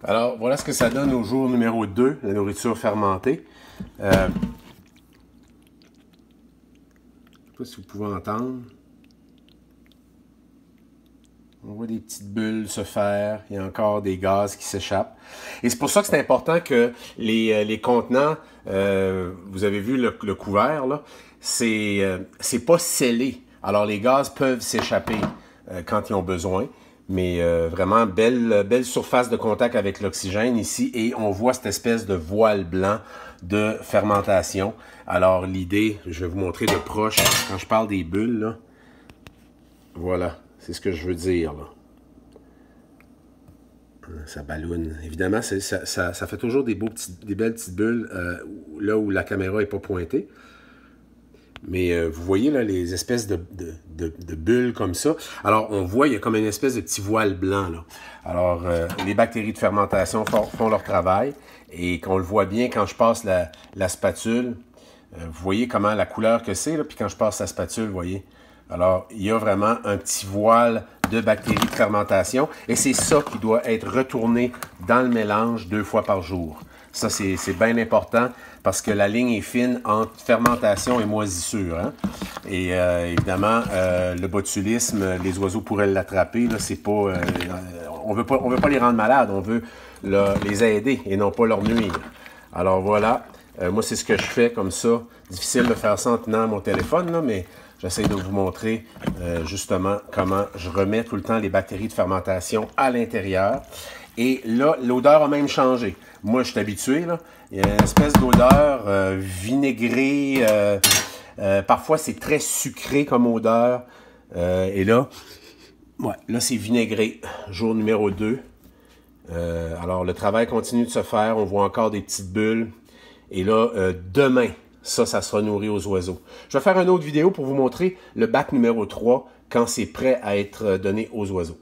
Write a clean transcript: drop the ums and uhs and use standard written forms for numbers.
Alors, voilà ce que ça donne au jour numéro 2, la nourriture fermentée. Je ne sais pas si vous pouvez entendre. On voit des petites bulles se faire. Il y a encore des gaz qui s'échappent. Et c'est pour ça que c'est important que les contenants, vous avez vu le couvert, là, c'est pas scellé. Alors, les gaz peuvent s'échapper quand ils ont besoin. Mais vraiment, belle surface de contact avec l'oxygène ici. Et on voit cette espèce de voile blanc de fermentation. Alors, l'idée, je vais vous montrer de proche, quand je parle des bulles, là, voilà. C'est ce que je veux dire, là. Ça balloune. Évidemment, ça fait toujours des belles petites bulles là où la caméra n'est pas pointée. Mais vous voyez là les espèces de bulles comme ça. Alors, on voit, il y a comme une espèce de petit voile blanc, là. Alors, les bactéries de fermentation font leur travail. Et qu'on le voit bien quand je passe la spatule, vous voyez comment la couleur que c'est, là. Puis quand je passe la spatule, vous voyez. Alors, il y a vraiment un petit voile de bactéries de fermentation et c'est ça qui doit être retourné dans le mélange 2 fois par jour. Ça, c'est bien important parce que la ligne est fine entre fermentation et moisissure. Hein? Et évidemment, le botulisme, les oiseaux pourraient l'attraper. C'est pas, on veut pas les rendre malades, on veut les aider et non pas leur nuire. Alors voilà, moi c'est ce que je fais comme ça. Difficile de faire ça en tenant mon téléphone, là, mais j'essaie de vous montrer justement comment je remets tout le temps les bactéries de fermentation à l'intérieur. Et là, l'odeur a même changé. Moi, je suis habitué, là. Il y a une espèce d'odeur vinaigrée. Parfois, c'est très sucré comme odeur. Et là, ouais, là, c'est vinaigré. Jour numéro 2. Alors, le travail continue de se faire. On voit encore des petites bulles. Et là, demain, ça sera nourri aux oiseaux. Je vais faire une autre vidéo pour vous montrer le bac numéro 3 quand c'est prêt à être donné aux oiseaux.